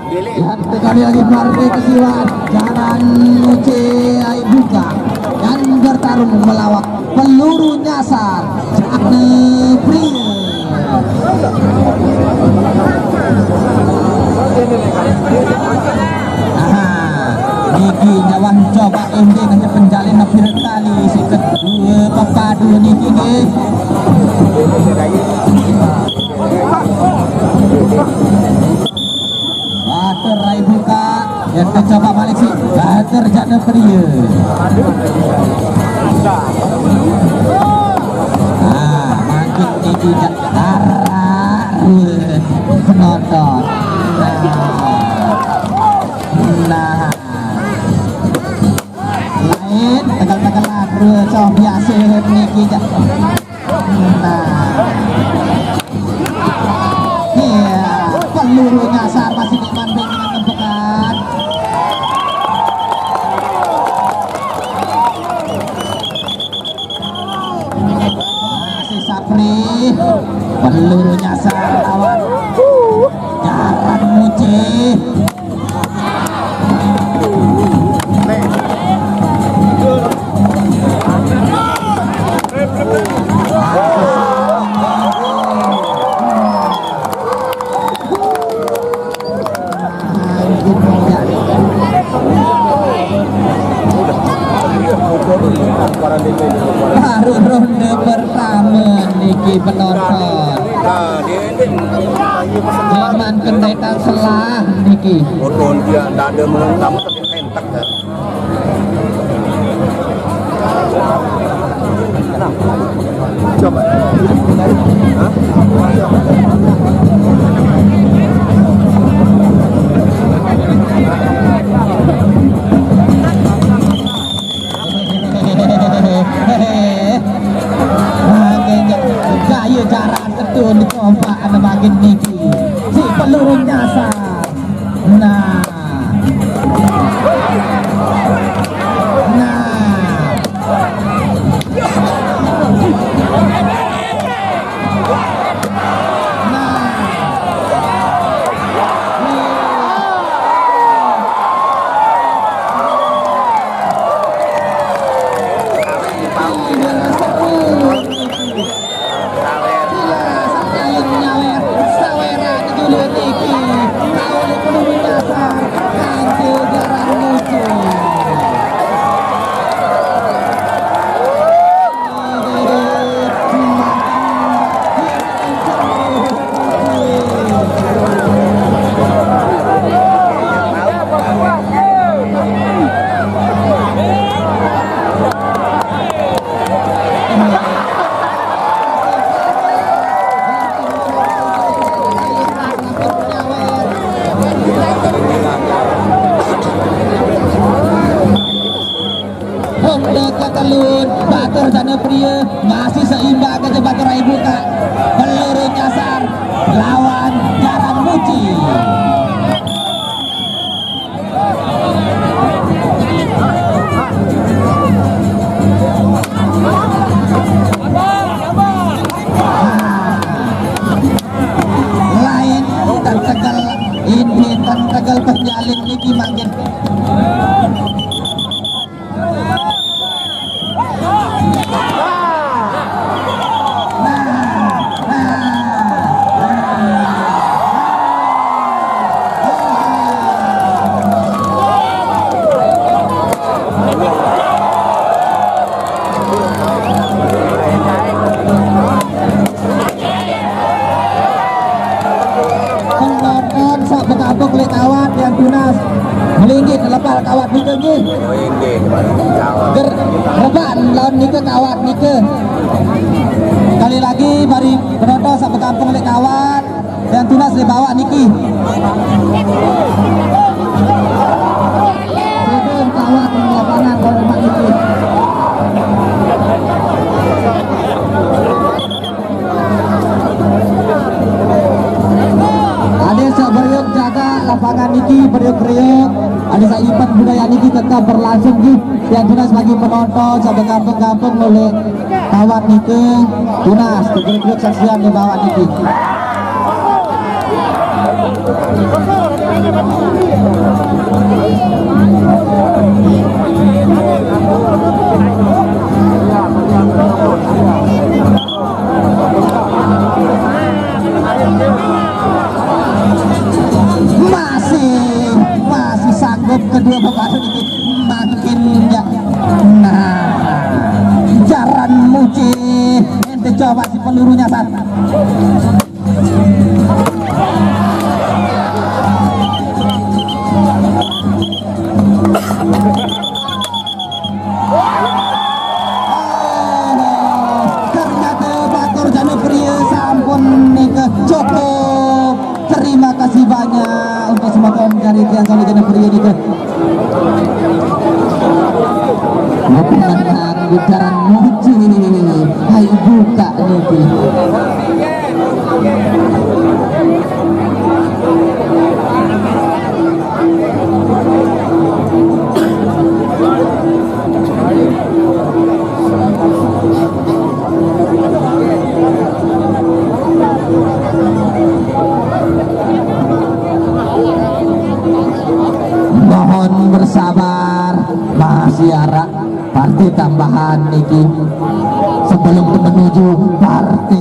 Lihat sekali lagi partai kesiwan, jangan Uce buka dan bertarung melawak peluru nyasar Janepri. Niki nyawan coba ini nanti penjalin napir tali si kedua pepadu Niki Bater rai buka yang mencoba balik si Bater Janepri. Makin Niki darah penonton. Nah lain tegal-tegalan cowok biasa Niki. Nah iya peluru nyasar masih dibanding dengan tembakan. Masih Sapri peluru nyasar lawan Jaran Muci. Baru ronde pertama Niki penonton. Zaman kendetan selah Niki. Motor dia tidak ada melengkap tapi entak kan. Coba. Gaya jarak betul di kompak ada bagian Niki. Si peluru nyasar. Nah. Bater Janepri masih seimbang ke Bater rai buka peluru nyasar lawan Jaran Muci. Lain dan tegal ini dan tegal penjalin Niki makin. Melinggit lepas kawat Nike nggih. Ger reban lawan Nike kawat Nike. Kali lagi bari penonton sampai kampung lek kawat dan tunas dibawa Niki. Sebelum kawat di lapangan kalau Mak Niki. Ada yang beriuk jaga lapangan Niki beriuk-beriuk. Ada saya budaya niki tetap berlangsung Ji. Yang tunas bagi penonton sampai kampung-kampung oleh kawat niki tunas grup saksian di bawah niki. Masih sanggup kedua pemain ini makin ya. Nah, jaran muci ente coba si pelurunya sana. Ternyata Bakor Jana Pria sampun nika cukup. Terima kasih banyak untuk semua kawan dari Tiang Soli Jana Pria nika. Memperkenalkan gitaran muci, hai buka niki. Mohon bersabar, masih ada partai tambahan niki sebelum menuju partai